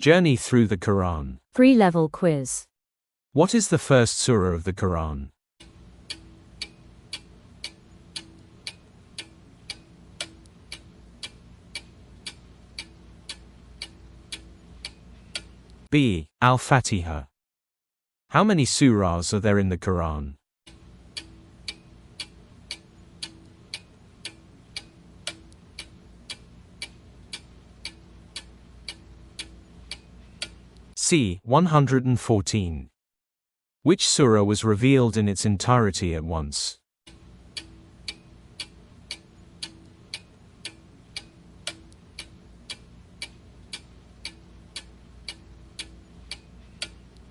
Journey through the Quran. 3-level quiz. What is the first surah of the Quran? B. Al-Fatiha. How many surahs are there in the Quran? C. 114. Which surah was revealed in its entirety at once?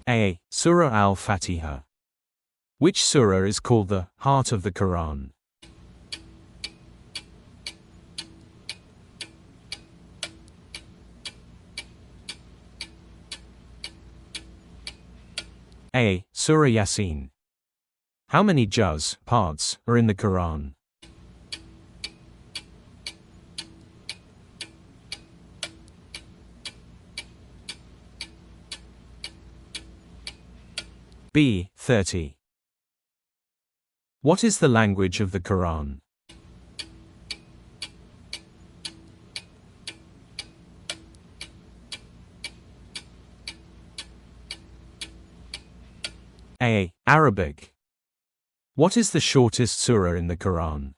A. Surah Al-Fatiha. Which surah is called the heart of the Quran? A. Surah Yasin. How many juz parts are in the Quran? B. 30. What is the language of the Quran? A. Arabic. What is the shortest surah in the Quran?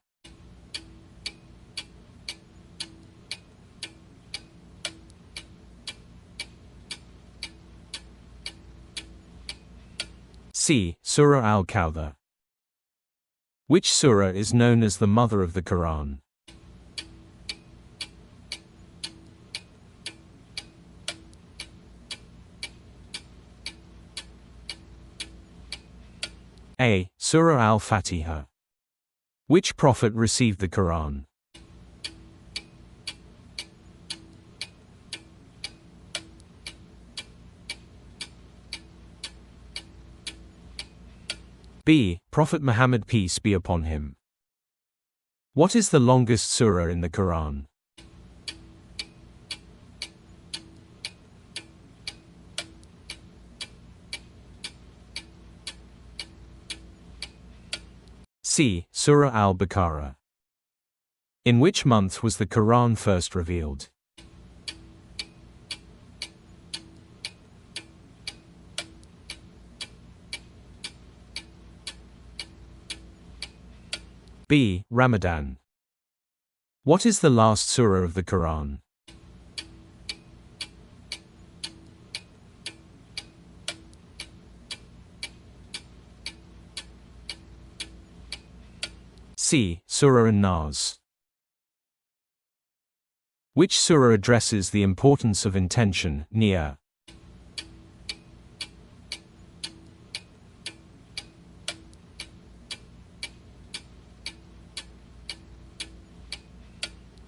C. Surah Al-Kawthar. Which surah is known as the mother of the Quran? A. Surah Al-Fatiha. Which prophet received the Quran? B. Prophet Muhammad, peace be upon him. What is the longest surah in the Quran? C. Surah Al-Baqarah. In which month was the Quran first revealed? B. Ramadan. What is the last surah of the Quran? C. Surah An-Nas. Which surah addresses the importance of intention, niyyah?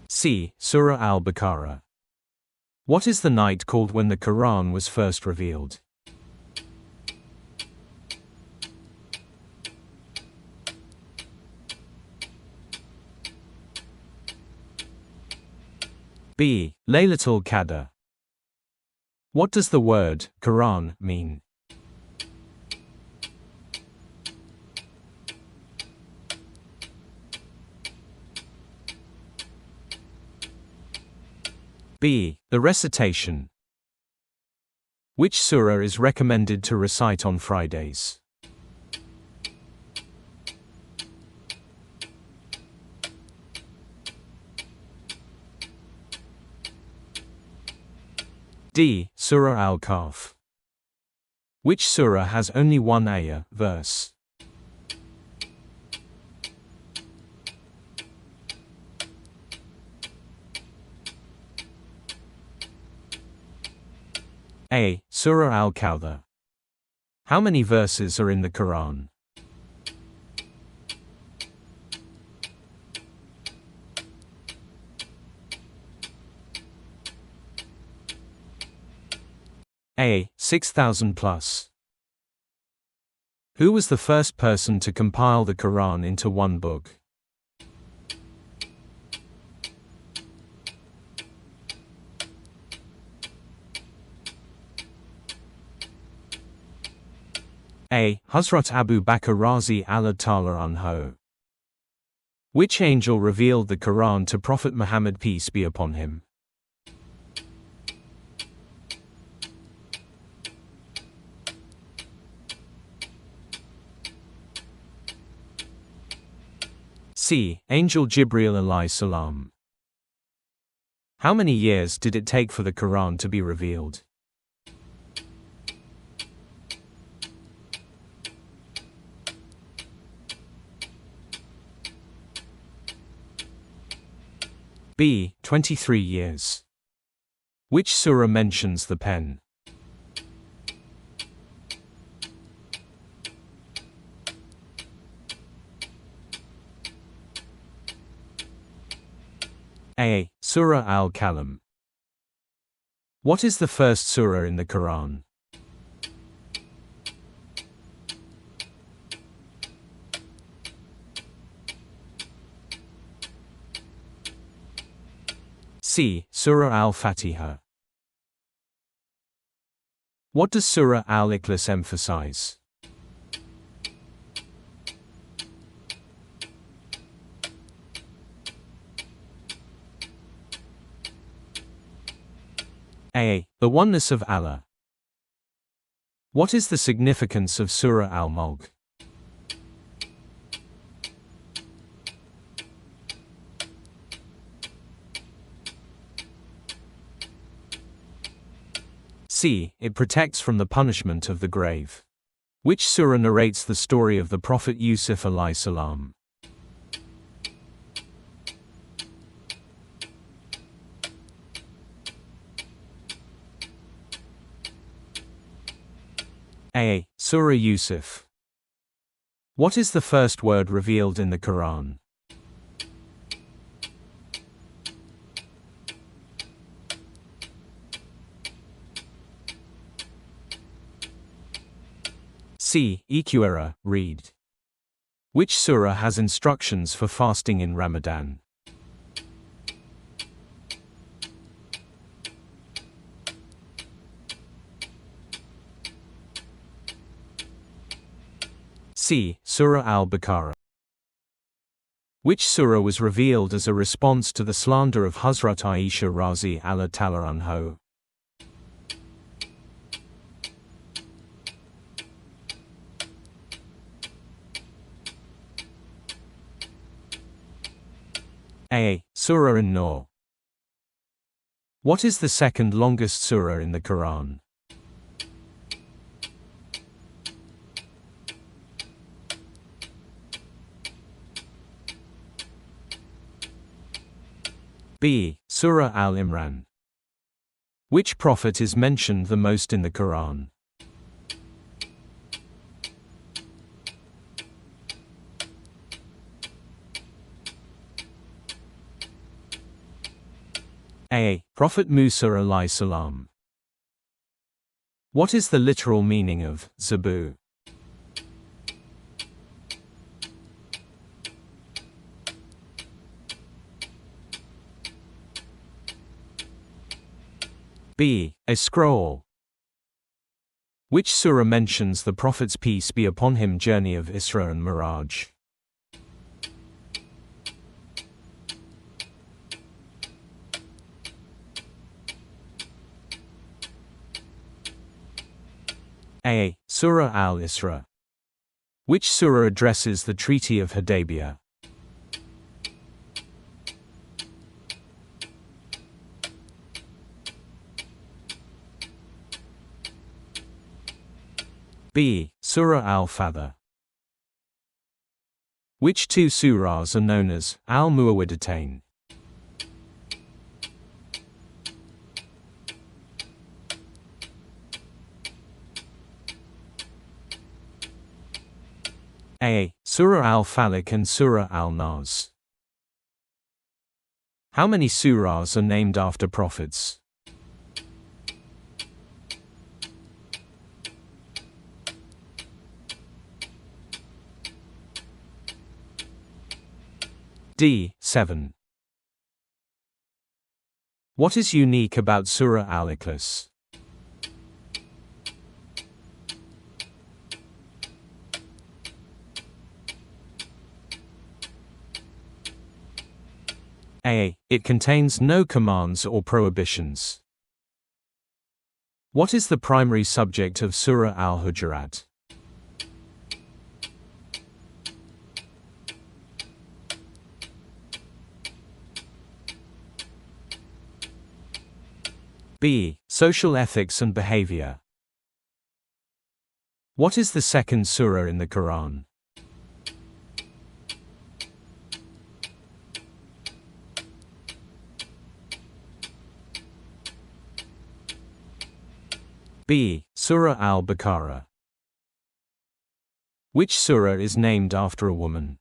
C. Surah Al-Baqarah. What is the night called when the Quran was first revealed? B. Laylatul Qadr. What does the word Quran mean? B. The recitation. Which surah is recommended to recite on Fridays? D. Surah Al-Kahf. Which surah has only one ayah, verse? A. Surah Al-Kawthar. How many verses are in the Quran? A. 6,000 plus. Who was the first person to compile the Quran into one book? A. Hazrat Abu Bakr Razi Allah Ta'ala Anhu. Which angel revealed the Quran to Prophet Muhammad peace be upon him? C. Angel Jibreel alayhi salam. How many years did it take for the Quran to be revealed? B. 23 years. Which surah mentions the pen? A. Surah Al-Qalam. What is the first surah in the Quran? C. Surah Al-Fatiha. What does Surah Al-Ikhlas emphasize? A. The oneness of Allah. What is the significance of Surah Al-Mulk? C. It protects from the punishment of the grave. Which surah narrates the story of the Prophet Yusuf alayhi salam? A. Surah Yusuf. What is the first word revealed in the Quran? C. Iqra, read. Which surah has instructions for fasting in Ramadan? C. Surah Al-Baqarah. Which surah was revealed as a response to the slander of Hazrat Aisha Razi Allah Ta'ala Anhu? A. Surah An-Nur. What is the second longest surah in the Quran? B. Surah Al-Imran. Which prophet is mentioned the most in the Quran? A. Prophet Musa alayhi salam. What is the literal meaning of Zabu? B. A scroll. Which surah mentions the Prophet's peace be upon him journey of Isra and Miraj? A. Surah Al-Isra. Which surah addresses the Treaty of Hudaybiyah? B. Surah Al-Fadhr. Which two surahs are known as Al-Muawwidatayn? A. Surah Al-Falaq and Surah Al-Nas. How many surahs are named after prophets? D. 7. What is unique about Surah Al-Ikhlas? A. It contains no commands or prohibitions. What is the primary subject of Surah Al-Hujurat? B. Social ethics and behavior. What is the second surah in the Quran? B. Surah Al-Baqarah. Which surah is named after a woman?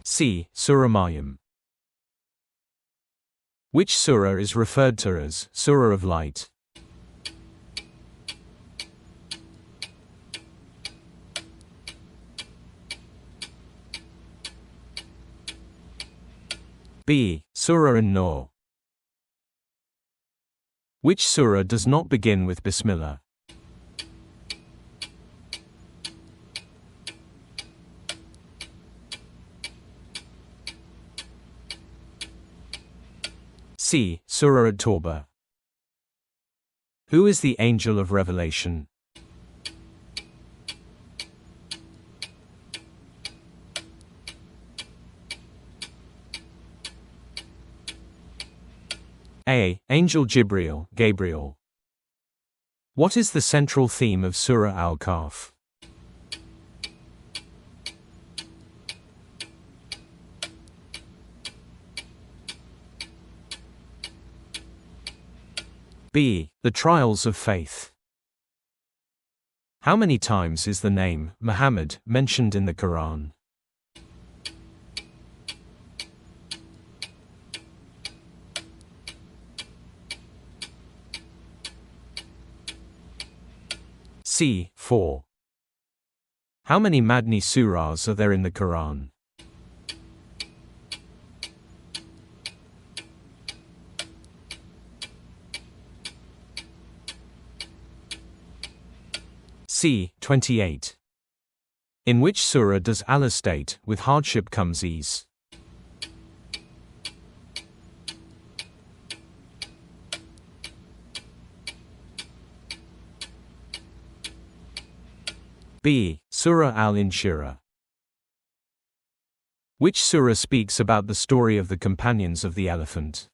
C. Surah Maryam. Which surah is referred to as Surah of Light? B. Surah An-Nur. Which surah does not begin with Bismillah? C. Surah At-Tawbah. Who is the angel of revelation? A. Angel Jibreel, Gabriel. What is the central theme of Surah Al-Kahf? B. The trials of faith. How many times is the name Muhammad mentioned in the Quran? C. 4. How many Madni surahs are there in the Quran? C. 28. In which surah does Allah state, with hardship comes ease? B. Surah Al-Inshirah. Which surah speaks about the story of the companions of the elephant?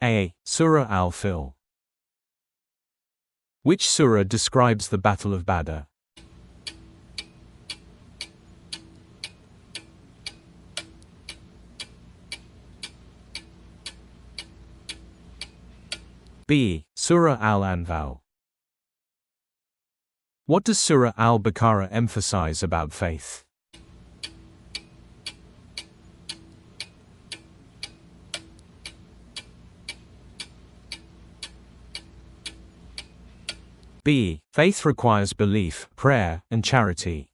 A. Surah Al-Fil. Which surah describes the Battle of Badr? B. Surah Al-Anfal. What does Surah Al-Baqarah emphasize about faith? B. Faith requires belief, prayer, and charity.